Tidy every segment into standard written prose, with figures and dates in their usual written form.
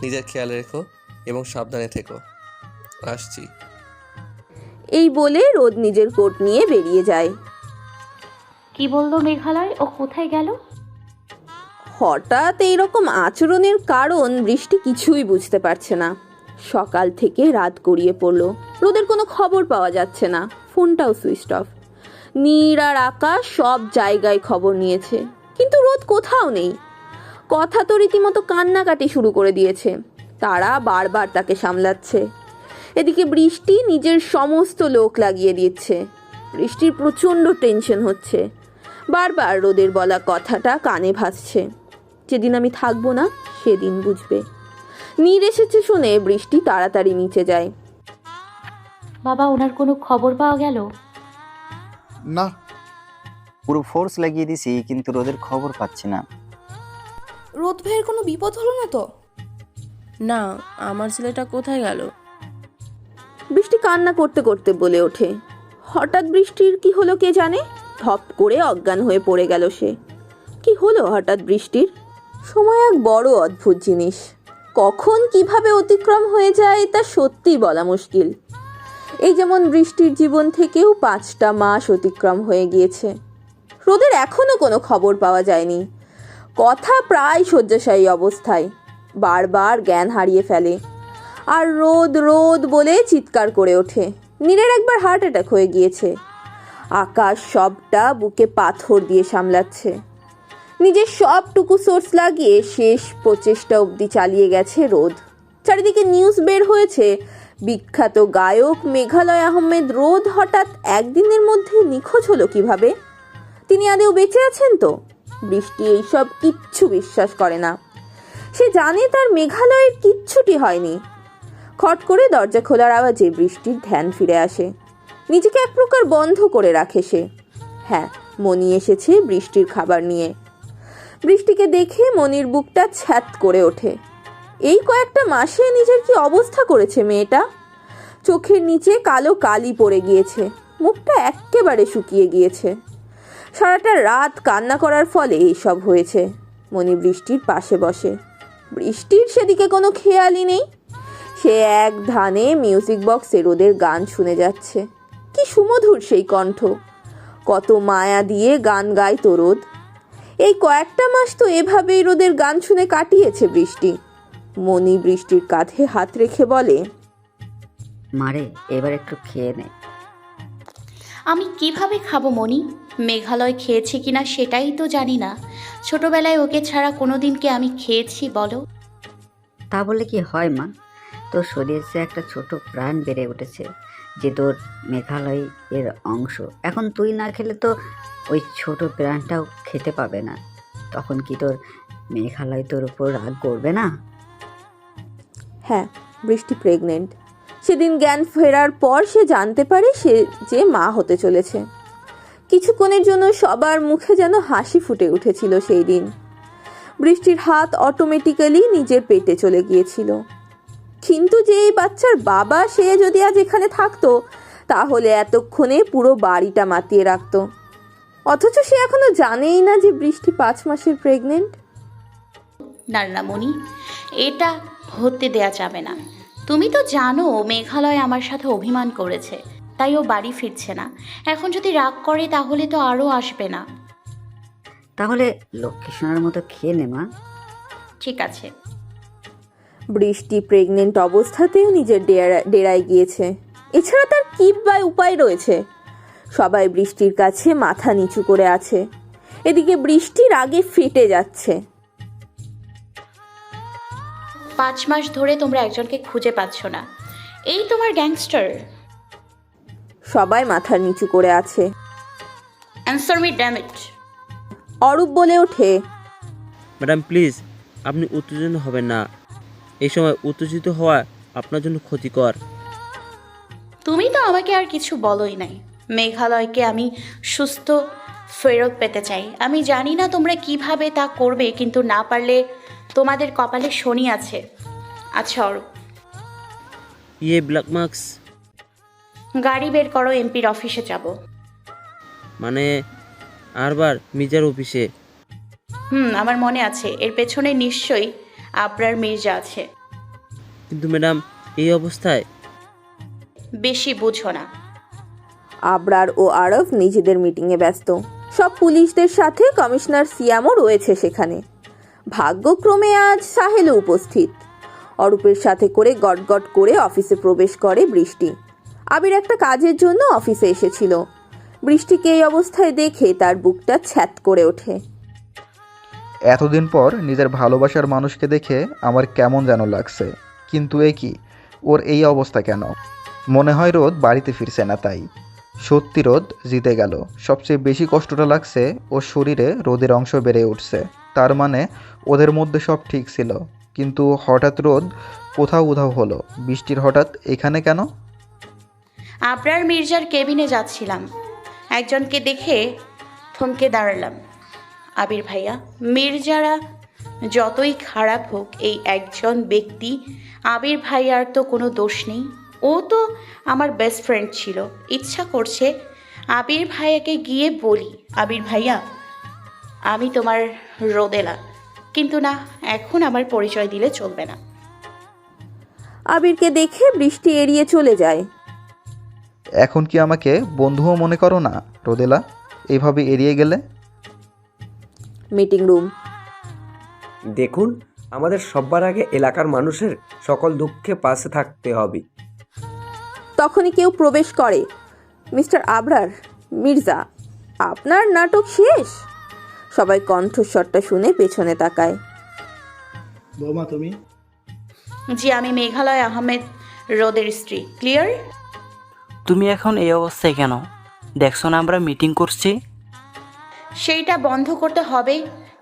নিজের খেয়াল রেখো এবং সাবধানে থেকো। আসছি। এই বলে রোদ নিজের কোট নিয়ে বেরিয়ে যায়। কি বললো মেঘালয়? ও কোথায় গেল? হঠাৎ এইরকম আচরণের কারণ বৃষ্টি কিছুই বুঝতে পারছে না। সকাল থেকে রাত গড়িয়ে পড়লো, রোদের কোনো খবর পাওয়া যাচ্ছে না, ফোনটাও সুইচ অফ। নীর আর আকাশ সব জায়গায় খবর নিয়েছে, কিন্তু রোদ কোথাও নেই। কথা তো রীতিমতো কান্নাকাটি শুরু করে দিয়েছে, তারা বারবার তাকে সামলাচ্ছে। এদিকে বৃষ্টি নিজের সমস্ত লোক লাগিয়ে দিচ্ছে। বৃষ্টির প্রচণ্ড টেনশন হচ্ছে, বারবার রোদের বলা কথাটা কানে ভাসছে, যেদিন আমি থাকবো না সেদিন বুঝবে। নীর এসেছে শুনে বৃষ্টি তাড়াতাড়ি নিচে যায়। বাবা, ওনার কোনো খবর পাওয়া গেল? না। পুরো ফোর্স লাগিয়ে দিছি, কিন্তু রোদের খবর পাচ্ছি না। রোদ ভাইয়ের কোনো বিপদ হলো না তো? না, আমার ছেলেটা কোথায় গেল? বৃষ্টি কান্না করতে করতে বলে ওঠে। হঠাৎ বৃষ্টির কি হলো কে জানে, ধপ করে অজ্ঞান হয়ে পড়ে গেল সে। কি হলো হঠাৎ বৃষ্টির? সময় এক বড় অদ্ভুত জিনিস, কখন কিভাবে অতিক্রম হয়ে যায় তা সত্যিই বলা মুশকিল। এই যেমন বৃষ্টির জীবন থেকেও 5টা মাস অতিক্রম হয়ে গিয়েছে, রোদের এখনো কোনো খবর পাওয়া যায়নি। কথা প্রায় শয্যাশায়ী অবস্থায়, বারবার জ্ঞান হারিয়ে ফেলে, আর রোদ রোদ বলে চিৎকার করে ওঠে। নীরের একবার হার্ট অ্যাটাক হয়ে গিয়েছে। আকাশ সবটা বুকে পাথর দিয়ে সামলাচ্ছে। নিজের সবটুকু সোর্স লাগিয়ে শেষ প্রচেষ্টা অবধি চালিয়ে গেছে রোদ। চারিদিকে নিউজ বের হয়েছে, বিখ্যাত গায়ক মেঘালয় আহমেদ রোদ হঠাৎ একদিনের মধ্যে নিখোঁজ হলো কিভাবে। তিনি আদেও বেঁচে আছেন তো? বৃষ্টি এইসব কিচ্ছু বিশ্বাস করে না। সে জানে তার মেঘালয়ের কিচ্ছুটি হয়নি। খট করে দরজা খোলার আওয়াজে বৃষ্টির ধ্যান ফিরে আসে। নিজেকে এক প্রকার বন্ধ করে রাখে সে। হ্যাঁ, মনি এসেছে বৃষ্টির খাবার নিয়ে। বৃষ্টিকে দেখে মনির বুকটা ছ্যাত করে ওঠে। এই কয়েকটা মাসে নিজের কি অবস্থা করেছে মেয়েটা। চোখের নিচে কালো কালি পড়ে গিয়েছে, মুখটা এক্কেবারে শুকিয়ে গিয়েছে। সারাটা রাত কান্না করার ফলে এসব হয়েছে। মনি বৃষ্টির পাশে বসে। বৃষ্টির সেদিকে কোনো খেয়ালই নেই। সে এক ধানে মিউজিক বক্সে রোদের গান শুনে যাচ্ছে। কি সুমধুর সেই কণ্ঠ, কত মায়া দিয়ে গান গাইতো রোদ। এই কয়েকটা মাস তো এভাবেই রোদের গান শুনে কাটিয়েছে বৃষ্টি। মনি বৃষ্টির কাঁধে হাত রেখে বলে, মারে এবার একটু খেয়ে নে। আমি কিভাবে খাবো মনি? মেঘালয় খেয়েছে কিনা সেটাই তো জানি না। ছোটবেলায় ওকে ছাড়া কোনোদিন কি আমি খেয়েছি বলো? তা বলে কি হয় মা, তোর শরীরে যে একটা ছোট প্রাণ বেড়ে উঠেছে, যে তোর মেঘালয় এর অংশ। এখন তুই না খেলে তো ওই ছোট প্রাণটাও খেতে পাবে না। তখন কি তোর মেঘালয় তোর উপর রাগ করবে না? হ্যাঁ, বৃষ্টি প্রেগনেন্ট। সেদিন জ্ঞান ফেরার পর সে জানতে পারে সে যে মা হতে চলেছে। কিছুক্ষণের জন্য সবার মুখে যেন হাসি ফুটে উঠেছিল সেই দিন। বৃষ্টির হাত অটোমেটিক্যালি নিজের পেটে চলে গিয়েছিল। কিন্তু যে এই বাচ্চার বাবা, সে যদি আজ এখানে থাকতো তাহলে এতক্ষণে পুরো বাড়িটা মাতিয়ে রাখতো। অথচ সে এখনো জানেই না যে বৃষ্টি 5 মাসের প্রেগনেন্ট। না না মনি, এটা হতে দেয়া যাবে না। তুমি তো জানো মেঘালয় আমার সাথে অভিমান করেছে, তাই ও বাড়ি ফিরছে না। এখন যদি রাগ করে তাহলে তো আরও আসবে না। তাহলে লক্ষ্মী সোনার মতো খেয়ে নে মা। ঠিক আছে। বৃষ্টি প্রেগনেন্ট অবস্থাতেও নিজের ডেরায় গিয়েছে, এছাড়া তার কি বা উপায় রয়েছে। সবাই বৃষ্টির কাছে মাথা নিচু করে আছে। এদিকে বৃষ্টির আগে ফেটে যাচ্ছে। 5 মাস ধরে তোমরা একজনকে খুঁজে পাচ্ছ না, এই তোমার গ্যাংস্টার। সবাই মাথা নিচু করে আছে। Answer me damn it. Arup বলে ওঠে, ম্যাডাম প্লিজ, আপনি উত্তেজিত হবেন না। এই সময় উত্তেজিত হওয়া আপনার জন্য ক্ষতিকর। তুমি তো আমাকে আর কিছু বলোই নাই। মেঘালয়কে আমি সুস্থ ফেরত পেতে চাই। আমি জানি না তোমরা কিভাবে তা করবে, কিন্তু না পারলে তোমাদের কপালে শনি আছে। আচ্ছা অরূপ, ইয়ে ব্ল্যাক মার্কস গাড়ি বের করো, এমপির অফিসে যাব। মানে আরবার মির্জার অফিসে? আমার মনে আছে। এর পেছনে নিশ্চয়ই আবরার মির্জা আছে। কিন্তু ম্যাডাম এই অবস্থায় বেশি বুঝো না। আবরার ও আরব নিজেদের মিটিংয়ে ব্যস্ত। সব পুলিশদের সাথে কমিশনার সিয়ামও রয়েছে সেখানে। ভাগ্যক্রমে আজ সাহেলও উপস্থিত। অরূপের সাথে করে গটগট করে অফিসে প্রবেশ করে বৃষ্টি। আবির একটা কাজের জন্য অফিসে এসেছিল। বৃষ্টিকে এই অবস্থায় দেখে তার বুকটা ছ্যাত করে ওঠে। এতদিন পর নিজের ভালোবাসার মানুষকে দেখে আমার কেমন যেন লাগছে। কিন্তু এ কি, ওর এই অবস্থা কেন? মনে হয় রোদ বাড়িতে ফিরছে না তাই। সত্যি রোদ জিতে গেল। সবচেয়ে বেশি কষ্টটা লাগছে ওর শরীরে রোদের অংশ বেড়ে উঠছে। তার মানে ওদের মধ্যে সব ঠিক ছিল, কিন্তু হঠাৎ রোদ কোথাও উধাও হলো। বৃষ্টির হঠাৎ এখানে কেন? আবরার মির্জার কেবিনে যাচ্ছিলাম, একজনকে দেখে থমকে দাঁড়ালাম। আবির ভাইয়া, মির্জারা যতই খারাপ হোক, এই একজন ব্যক্তি আবির ভাইয়ার তো কোনো দোষ নেই। ও তো আমার বেস্ট ফ্রেন্ড ছিল। ইচ্ছা করছে আবির ভাইয়াকে গিয়ে বলি, আবির ভাইয়া আমি তোমার রোদেলা। কিন্তু না, এখন আমার পরিচয় দিলে চলবে না। আবিরকে দেখে বৃষ্টি এড়িয়ে চলে যায়। এখন কি আমাকে বন্ধুও মনে করো না রোদেলা, এইভাবে এড়িয়ে গেলে? Meeting room. দেখুন, আমাদের সবার আগে এলাকার মানুষের সকল দুঃখে পাশে থাকতে হবে। তখনই কেউ প্রবেশ করে। মিস্টার আবরার মির্জা, আপনার নাটক শেষ? সবাই কণ্ঠস্বরটা শুনে পেছনে তাকায়। বৌমা তুমি? জি, আমি মেঘালয় আহমেদ রোদের স্ত্রী। ক্লিয়ার? তুমি এখন এই অবস্থায় কেন? দেখছো না আমরা মিটিং করছি? সেইটা বন্ধ করতে হবে,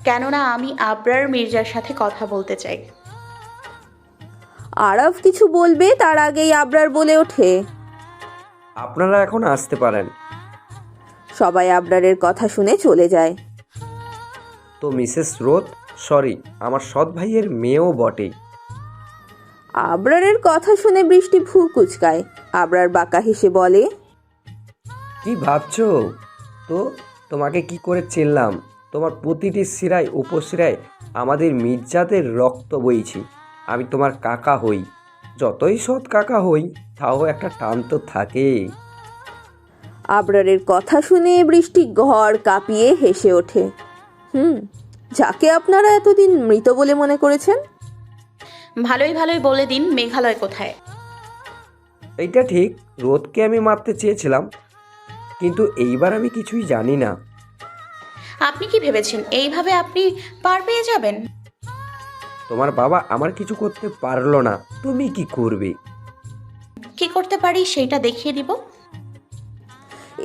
কেননা আমি আবরার মির্জার সাথে কথা বলতে চাই। আরব কিছু বলবে তার আগেই আবরার বলে ওঠে, আপনারা এখন আসতে পারেন। সবাই আবরারের কথা শুনে চলে যায়। তো মিসেস রোদ, সরি, আমার সৎ ভাইয়ের মেয়েও বটে। আবরারের কথা শুনে বৃষ্টি ভ্রু কুচকায়। আবরার বাঁকা হেসে বলে, কি ভাবছো? তো তোমাকে কি করে চিনলাম? তোমার প্রতিটি শিরায় উপশিরায় আমাদের মির্জাদের রক্ত বইছি। আমি তোমার কাকা হই, যতই সৎ কাকা হই তাও একটা টান তো থাকে। আবরারের কথা শুনে বৃষ্টি ঘর কাঁপিয়ে হেসে ওঠে। যাকে আপনারা এতদিন মৃত বলে মনে করেছেন। ভালোই ভালোই বলে দিন, মেঘালয় কোথায়? এইটা ঠিক, রোদকে আমি মারতে চেয়েছিলাম, কিন্তু এইবার আমি কিছুই জানি না। আপনি কি ভেবেছেন এইভাবে আপনি পার পেয়ে যাবেন? তোমার বাবা আমার কিছু করতে পারলো না, তুমি কি করবে? কি করতে পারি সেইটা দেখিয়ে দিব।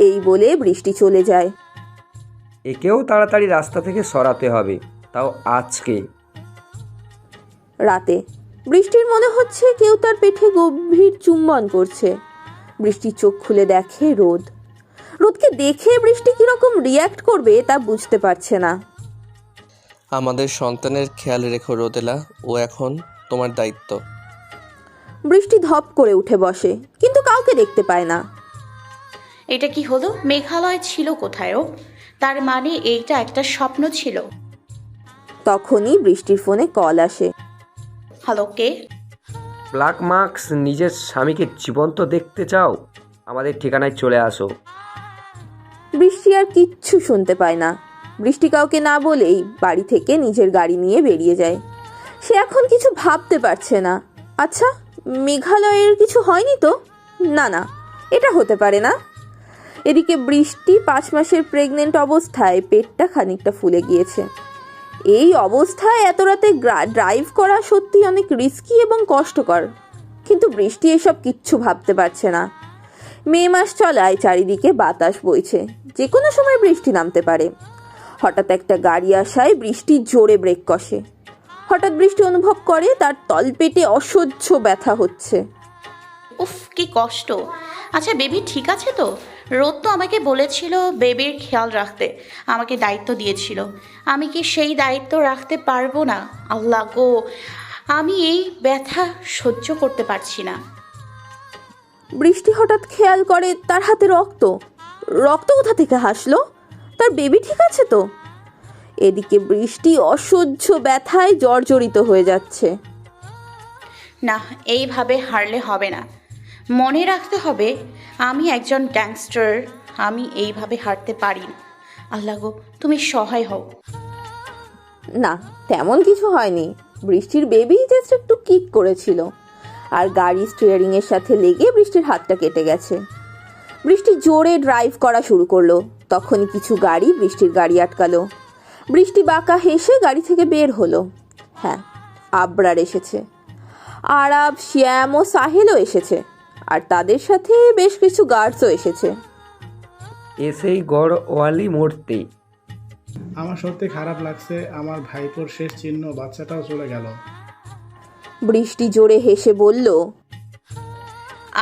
এই বলে বৃষ্টি চলে যায়। একেও তাড়াতাড়ি রাস্তা থেকে সরাতে হবে, তাও আজকে। রাতে বৃষ্টির মনে হচ্ছে কেউ তার পেটে গভীর চুম্বন করছে। বৃষ্টি চোখ খুলে দেখে রোদ। রোদকে দেখে বৃষ্টি কিরকম রিয়্যাক্ট করবে তা বুঝতে পারছে না। আমাদের সন্তানের খেয়াল রেখো রোদেলা, ও এখন তোমার দায়িত্ব। বৃষ্টি ধপ করে উঠে বসে, কিন্তু কাউকে দেখতে পায় না। এটা কি হলো? মেঘালয় ছিল কোথায় ও? তার মানে এইটা একটা স্বপ্ন ছিল। তখনই বৃষ্টির ফোনে কল আসে। হ্যালো, কে? ব্ল্যাক মার্কস নিজের স্বামীকে জীবন্ত দেখতে চাও? আমাদের ঠিকানায় চলে আসো। বৃষ্টি আর কিচ্ছু শুনতে পায় না। বৃষ্টি কাউকে না বলেই বাড়ি থেকে নিজের গাড়ি নিয়ে বেরিয়ে যায়। সে এখন কিছু ভাবতে পারছে না। আচ্ছা, মেঘালয়ের কিছু হয়নি তো? না না, এটা হতে পারে না। এদিকে বৃষ্টি 5 মাসের প্রেগনেন্ট অবস্থায় পেটটা খানিকটা ফুলে গিয়েছে। এই অবস্থায় এত রাতে ড্রাইভ করা সত্যি অনেক রিস্কি এবং কষ্টকর। কিন্তু বৃষ্টি এসব কিচ্ছু ভাবতে পারছে না। মে মাস চলায় চারিদিকে বাতাস বইছে, যে কোনো সময় বৃষ্টি নামতে পারে। হঠাৎ একটা গাড়ি আসায় বৃষ্টি জোরে ব্রেক কষে। হঠাৎ বৃষ্টি অনুভব করে তার তলপেটে অসহ্য ব্যথা হচ্ছে। উফ, কি কষ্ট। আচ্ছা, বেবি ঠিক আছে তো? রোদ তো আমাকে বলেছিল বেবির খেয়াল রাখতে, আমাকে দায়িত্ব দিয়েছিল। আমি কি সেই দায়িত্ব রাখতে পারবো না? আল্লাহ গো, আমি এই ব্যথা সহ্য করতে পারছি না। বৃষ্টি হঠাৎ খেয়াল করে তার হাতে রক্ত। রক্ত কোথা থেকে আসলো? তার বেবি ঠিক আছে তো? এদিকে বৃষ্টি অসহ্য ব্যথায় জর্জরিত হয়ে যাচ্ছে। না, এইভাবে হারলে হবে না। মনে রাখতে হবে আমি একজন গ্যাংস্টার, আমি এইভাবে হারতে পারি না। আল্লাহ গো, তুমি সহায় হও। না, তেমন কিছু হয়নি। বৃষ্টির বেবি জাস্ট একটু কিক করেছিল, আর গাড়ি স্টিয়ারিং এর সাথে লেগে বৃষ্টির হাতটা কেটে গেছে। বৃষ্টি জোরে ড্রাইভ করা শুরু করলো, তখন কিছু গাড়ি বৃষ্টির গাড়ি আটকালো। বৃষ্টি বাঁকা হেসে গাড়ি থেকে বের হলো। হ্যাঁ, আবরার এসেছে, আরাব, শ্যাম ও সাহেলও এসেছে, আর তাদের সাথে বেশ কিছু গার্ডসও এসেছে। এসেই গড়ওয়ালি মরতে। আমার সত্যি খারাপ লাগছে, আমার ভাইপোর শেষ চিহ্ন, বাচ্চাটাও চলে গেল। বৃষ্টি জোরে হেসে বলল,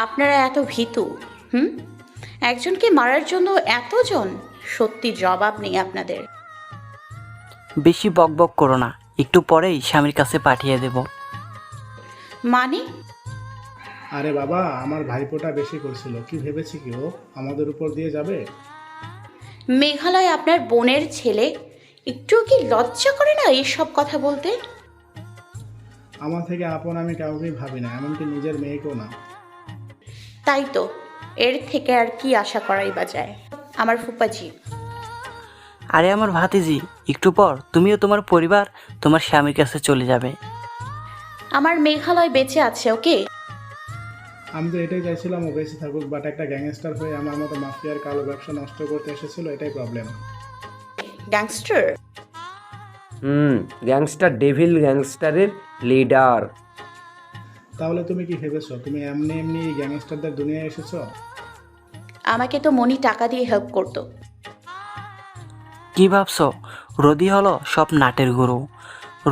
আপনারা এত ভীতু? একজনকে মারার জন্য এতজন? সত্যি জবাব নেই আপনাদের। বেশি বকবক করো না, একটু পরেই স্বামীর কাছে পাঠিয়ে দেব। মানে? আরে বাবা, আমার ভাইপোটা বেশি করছিল, কি ভেবেছি কি ও আমাদের উপর দিয়ে যাবে? মেঘালয় আপনার বোনের ছেলে, একটু কি লজ্জা করে না এইসব কথা বলতে? আমার থেকে আপন আমি কাউকেই ভাবি না, এমনকি নিজের মেয়েকেও না। তাই তো, এর থেকে আর কি আশা করাই বা যায়। আমার ফুপাজি। আরে আমার ভাতিজি, একটু পর তুমিও তোমার পরিবার তোমার স্বামীর কাছে চলে যাবে। আমার মেঘালয় বেঁচে আছে, ওকে? আমি তো এটাই চাইছিলাম ও বেঁচে থাকুক, বাট একটা গ্যাংস্টার হয়ে আমার মতো মাফিয়ার কালো ব্যবসা নষ্ট করতে এসেছিল, এটাই প্রবলেম। গ্যাংস্টার? গ্যাংস্টার, ডেভিল গ্যাংস্টারের লিডার। তাহলে তুমি কি ভেবেছো তুমি এমনি এমনি এই গ্যাংস্টারদের দুনিয়ায় এসেছো? আমাকে তো মনি টাকা দিয়ে হেল্প করতো। কি ভাবছো? রদি হলো সব নাটের গুরু।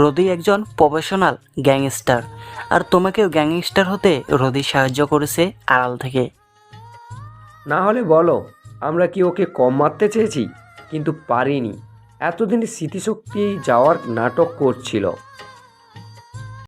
রদি একজন প্রফেশনাল গ্যাংস্টার, আর তোমাকেও গ্যাংস্টার হতে রদি সাহায্য করেছে আড়াল থেকে। না হলে বলো, আমরা কি ওকে কম মারতে চেয়েছি? কিন্তু পারিনি। এতদিন স্মৃতিশক্তি যাওয়ার নাটক করছিল।